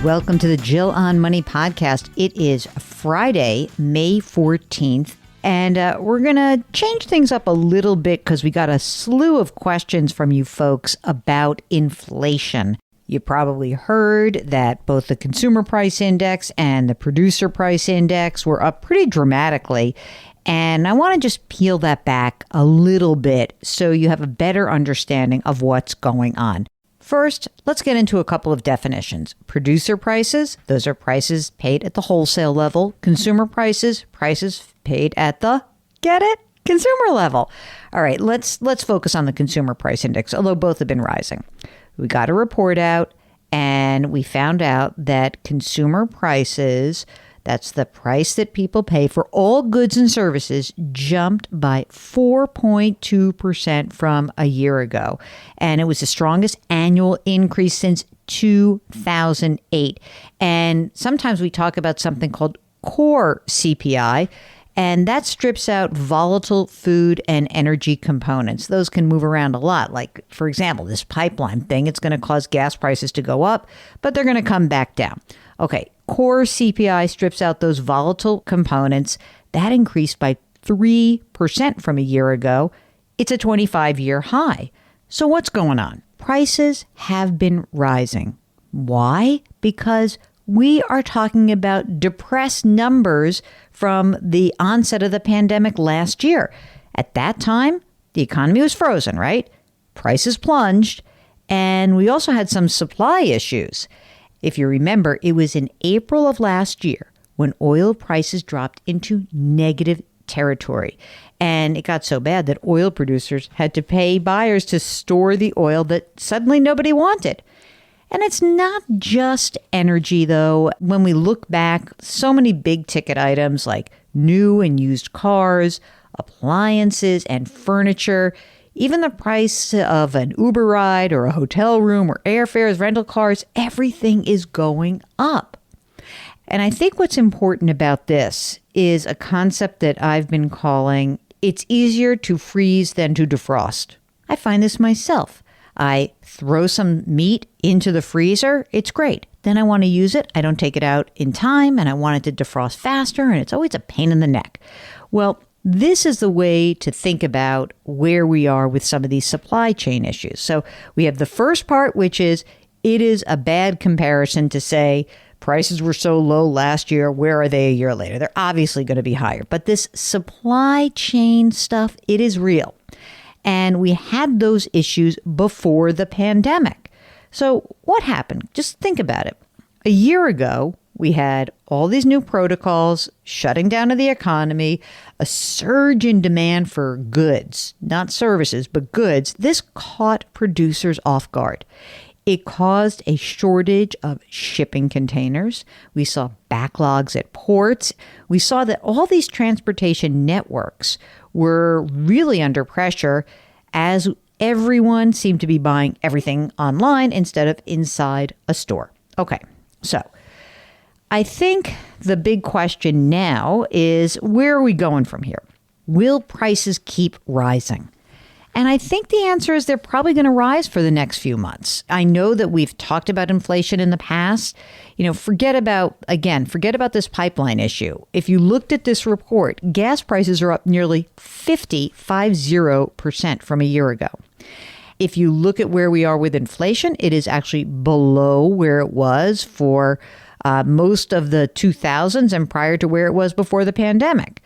Welcome to the Jill on Money podcast. It is Friday, May 14th, and we're going to change things up a little bit because we got a slew of questions from you folks about inflation. You probably heard that both the consumer price index and the producer price index were up pretty dramatically. And I want to just peel that back a little bit so you have a better understanding of what's going on. First, let's get into a couple of definitions. Producer prices, those are prices paid at the wholesale level. Consumer prices, prices paid at the, get it? Consumer level. All right, let's focus on the consumer price index, although both have been rising. We got a report out and we found out that consumer prices, that's the price that people pay for all goods and services, jumped by 4.2% from a year ago. And it was the strongest annual increase since 2008. And sometimes we talk about something called core CPI, and that strips out volatile food and energy components. Those can move around a lot. Like, for example, this pipeline thing, it's going to cause gas prices to go up, but they're going to come back down. Okay, core CPI strips out those volatile components. That increased by 3% from a year ago. It's a 25-year high. So what's going on? Prices have been rising. Why? Because we are talking about depressed numbers from the onset of the pandemic last year. At that time, the economy was frozen, right? Prices plunged, and we also had some supply issues. If you remember, it was in April of last year when oil prices dropped into negative territory. And it got so bad that oil producers had to pay buyers to store the oil that suddenly nobody wanted. And it's not just energy, though. When we look back, so many big ticket items like new and used cars, appliances, and furniture, even the price of an Uber ride or a hotel room or airfares, rental cars, everything is going up. And I think what's important about this is a concept that I've been calling, it's easier to freeze than to defrost. I find this myself. I throw some meat into the freezer. It's great. Then I want to use it. I don't take it out in time and I want it to defrost faster, and it's always a pain in the neck. Well, this is the way to think about where we are with some of these supply chain issues. So we have the first part, which is it is a bad comparison to say prices were so low last year. Where are they a year later? They're obviously going to be higher. But this supply chain stuff, it is real. And we had those issues before the pandemic. So what happened? Just think about it. A year ago, we had all these new protocols shutting down of the economy, a surge in demand for goods, not services, but goods. This caught producers off guard. It caused a shortage of shipping containers. We saw backlogs at ports. We saw that all these transportation networks were really under pressure as everyone seemed to be buying everything online instead of inside a store. Okay, so I think the big question now is, where are we going from here? Will prices keep rising? And I think the answer is they're probably going to rise for the next few months. I know that we've talked about inflation in the past. Forget about this pipeline issue. If you looked at this report, gas prices are up nearly 50% from a year ago. If you look at where we are with inflation, it is actually below where it was for most of the 2000s and prior to where it was before the pandemic.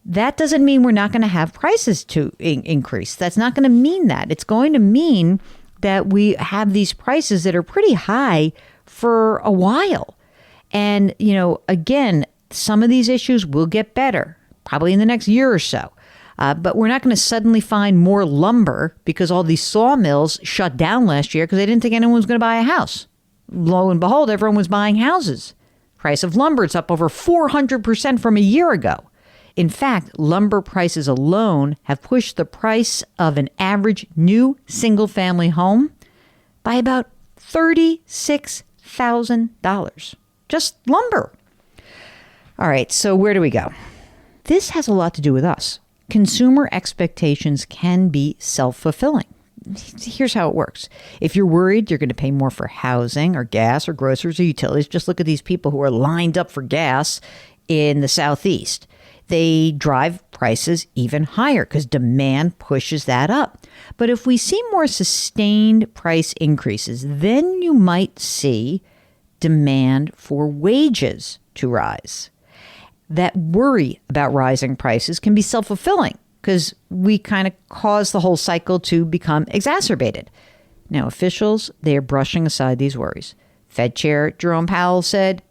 That doesn't mean we're not going to have prices to increase. That's not going to mean that. It's going to mean that we have these prices that are pretty high for a while. And, again, some of these issues will get better, probably in the next year or so. But we're not going to suddenly find more lumber because all these sawmills shut down last year because they didn't think anyone was going to buy a house. Lo and behold, everyone was buying houses. Price of lumber is up over 400% from a year ago. In fact, lumber prices alone have pushed the price of an average new single-family home by about $36,000. Just lumber. All right, so where do we go? This has a lot to do with us. Consumer expectations can be self-fulfilling. here's how it works. If you're worried you're going to pay more for housing or gas or groceries or utilities, just look at these people who are lined up for gas in the Southeast. They drive prices even higher because demand pushes that up. But if we see more sustained price increases, then you might see demand for wages to rise. That worry about rising prices can be self-fulfilling because we kind of cause the whole cycle to become exacerbated. Now, officials, they are brushing aside these worries. Fed Chair Jerome Powell said,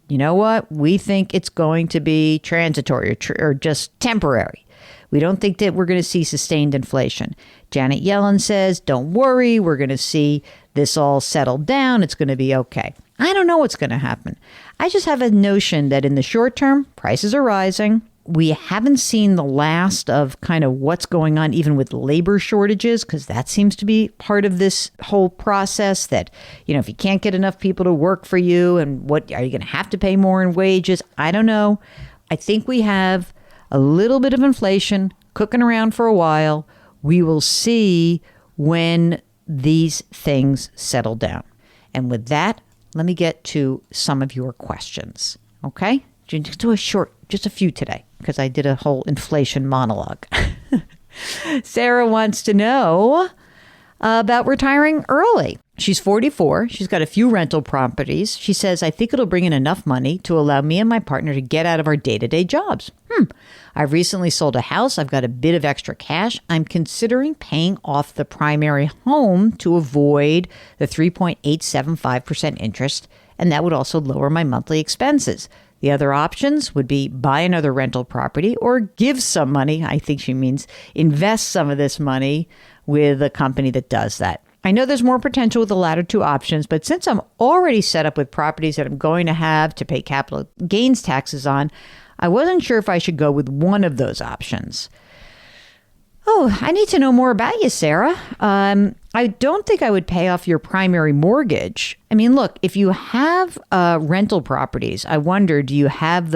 you know what? We think it's going to be transitory or just temporary. We don't think that we're going to see sustained inflation. Janet Yellen says, don't worry, we're going to see this all settle down. It's going to be okay. I don't know what's going to happen. I just have a notion that in the short term, prices are rising. We haven't seen the last of kind of what's going on even with labor shortages, because that seems to be part of this whole process that, if you can't get enough people to work for you, and what are you going to have to pay more in wages? I don't know. I think we have a little bit of inflation cooking around for a while. We will see when these things settle down. And with that, let me get to some of your questions. Okay? Just do just a few today, because I did a whole inflation monologue. Sarah wants to know about retiring early. She's 44. She's got a few rental properties. She says, I think it'll bring in enough money to allow me and my partner to get out of our day-to-day jobs. I've recently sold a house. I've got a bit of extra cash. I'm considering paying off the primary home to avoid the 3.875% interest, and that would also lower my monthly expenses. The other options would be buy another rental property or give some money. I think she means invest some of this money with a company that does that. I know there's more potential with the latter two options, but since I'm already set up with properties that I'm going to have to pay capital gains taxes on, I wasn't sure if I should go with one of those options. Oh, I need to know more about you, Sarah. I don't think I would pay off your primary mortgage. I mean, look, if you have rental properties, I wonder, do you have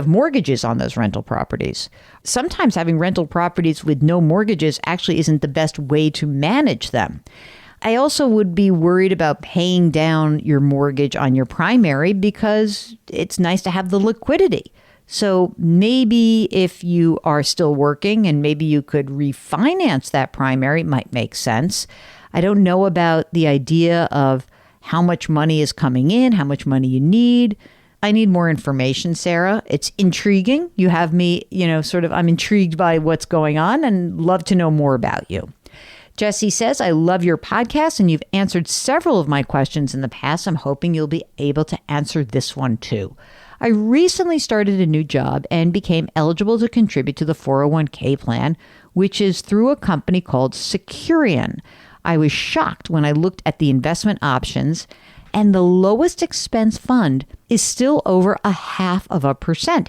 mortgages on those rental properties? Sometimes having rental properties with no mortgages actually isn't the best way to manage them. I also would be worried about paying down your mortgage on your primary because it's nice to have the liquidity. So maybe if you are still working and maybe you could refinance that primary, it might make sense. I don't know about the idea of how much money is coming in, how much money you need. I need more information, Sarah. It's intriguing. You have me, I'm intrigued by what's going on and love to know more about you. Jesse says, I love your podcast and you've answered several of my questions in the past. I'm hoping you'll be able to answer this one too. I recently started a new job and became eligible to contribute to the 401k plan, which is through a company called Securian. I was shocked when I looked at the investment options, and the lowest expense fund is still over 0.5%.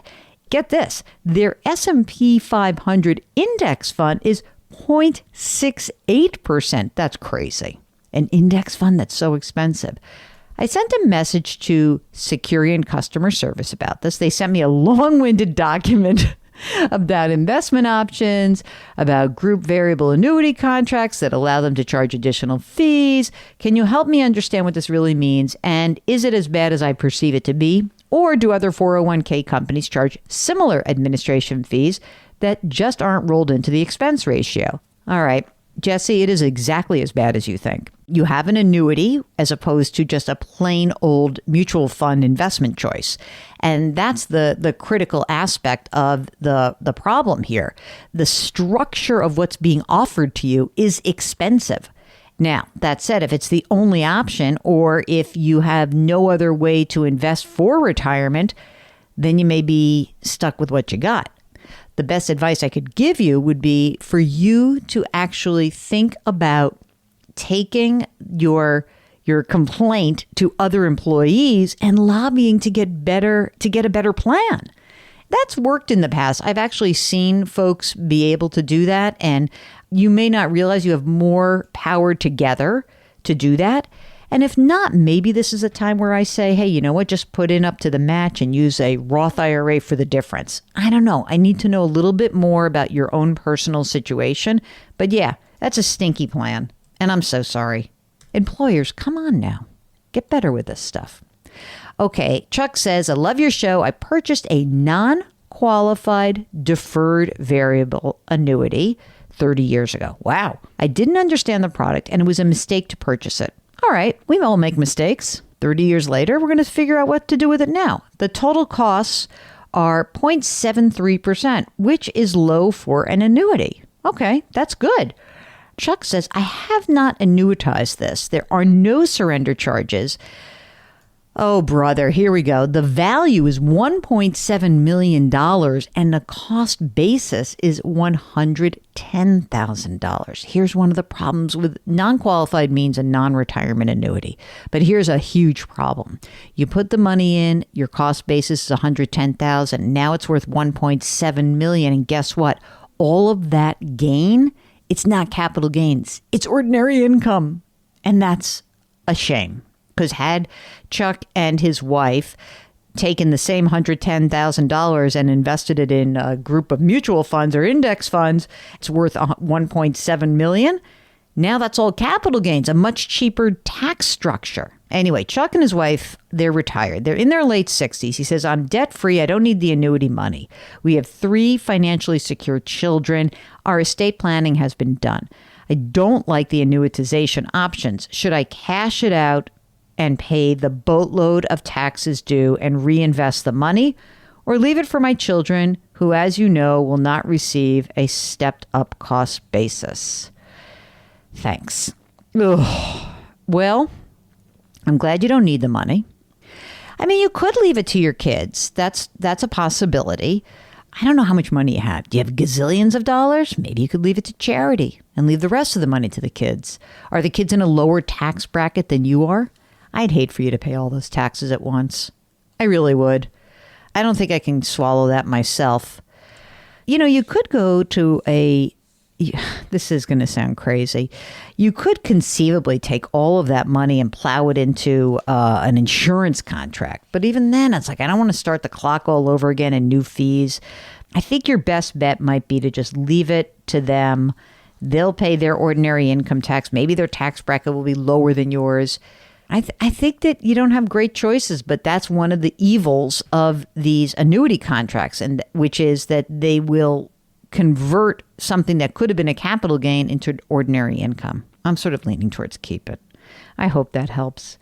Get this, their S&P 500 index fund is 0.68%. That's crazy. An index fund that's so expensive. I sent a message to Securian customer service about this. They sent me a long-winded document about investment options, about group variable annuity contracts that allow them to charge additional fees. Can you help me understand what this really means? And is it as bad as I perceive it to be? Or do other 401k companies charge similar administration fees that just aren't rolled into the expense ratio? All right, Jesse, it is exactly as bad as you think. You have an annuity as opposed to just a plain old mutual fund investment choice. And that's the critical aspect of the problem here. The structure of what's being offered to you is expensive. Now, that said, if it's the only option or if you have no other way to invest for retirement, then you may be stuck with what you got. The best advice I could give you would be for you to actually think about taking your complaint to other employees and lobbying to get a better plan. That's worked in the past. I've actually seen folks be able to do that, and you may not realize you have more power together to do that. And if not, maybe this is a time where I say, hey, you know what, just put in up to the match and use a Roth IRA for the difference. I don't know. I need to know a little bit more about your own personal situation. But yeah, That's a stinky plan, and I'm so sorry. Employers, come on now. Get better with this stuff. Okay, Chuck says, I love your show. I purchased a non-qualified deferred variable annuity 30 years ago. Wow. I didn't understand the product, and it was a mistake to purchase it. All right, we all make mistakes. 30 years later, we're going to figure out what to do with it now. The total costs are 0.73%, which is low for an annuity. Okay, that's good. Chuck says, I have not annuitized this. There are no surrender charges. Oh, brother, here we go. The value is $1.7 million and the cost basis is $110,000. Here's one of the problems with non-qualified means a non-retirement annuity. But here's a huge problem. You put the money in, your cost basis is $110,000. Now it's worth $1.7 million. And guess what? All of that gain, it's not capital gains. It's ordinary income. And that's a shame. Because had Chuck and his wife taken the same $110,000 and invested it in a group of mutual funds or index funds, it's worth $1.7 million. Now that's all capital gains, a much cheaper tax structure. Anyway, Chuck and his wife, they're retired. They're in their late 60s. He says, I'm debt-free. I don't need the annuity money. We have 3 financially secure children. Our estate planning has been done. I don't like the annuitization options. Should I cash it out and pay the boatload of taxes due and reinvest the money, or leave it for my children who, as you know, will not receive a stepped up cost basis? Thanks. Ugh. Well, I'm glad you don't need the money. I mean, you could leave it to your kids. That's a possibility. I don't know how much money you have. Do you have gazillions of dollars? Maybe you could leave it to charity and leave the rest of the money to the kids. Are the kids in a lower tax bracket than you are? I'd hate for you to pay all those taxes at once. I really would. I don't think I can swallow that myself. You know, you could go to this is going to sound crazy. You could conceivably take all of that money and plow it into an insurance contract. But even then, it's like, I don't want to start the clock all over again and new fees. I think your best bet might be to just leave it to them. They'll pay their ordinary income tax. Maybe their tax bracket will be lower than yours. I think that you don't have great choices, but that's one of the evils of these annuity contracts, and which is that they will convert something that could have been a capital gain into ordinary income. I'm sort of leaning towards keep it. I hope that helps.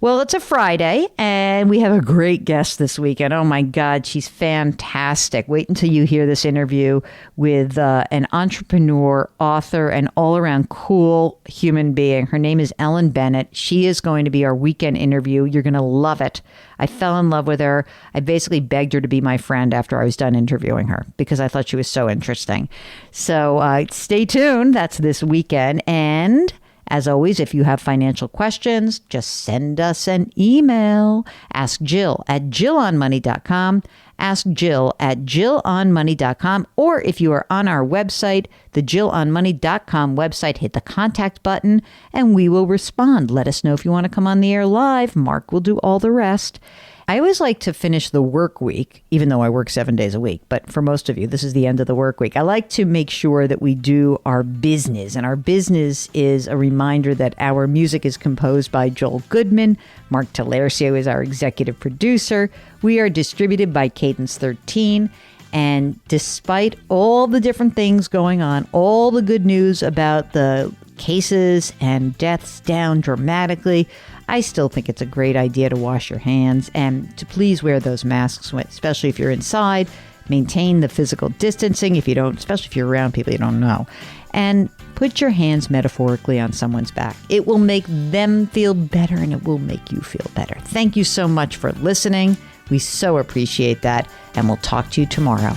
Well, it's a Friday, and we have a great guest this weekend. Oh, my God, she's fantastic. Wait until you hear this interview with an entrepreneur, author, and all-around cool human being. Her name is Ellen Bennett. She is going to be our weekend interview. You're going to love it. I fell in love with her. I basically begged her to be my friend after I was done interviewing her because I thought she was so interesting. So stay tuned. That's this weekend. And as always, if you have financial questions, just send us an email. Ask Jill at JillOnMoney.com. Ask Jill at JillOnMoney.com. Or if you are on our website, the JillOnMoney.com website, hit the contact button and we will respond. Let us know if you want to come on the air live. Mark will do all the rest. I always like to finish the work week, even though I work 7 days a week. But for most of you, this is the end of the work week. I like to make sure that we do our business. And our business is a reminder that our music is composed by Joel Goodman. Mark Talercio is our executive producer. We are distributed by Cadence 13. And despite all the different things going on, all the good news about the cases and deaths down dramatically, I still think it's a great idea to wash your hands and to please wear those masks, especially if you're inside. Maintain the physical distancing if you don't, especially if you're around people you don't know. And put your hands metaphorically on someone's back. It will make them feel better and it will make you feel better. Thank you so much for listening. We so appreciate that. And we'll talk to you tomorrow.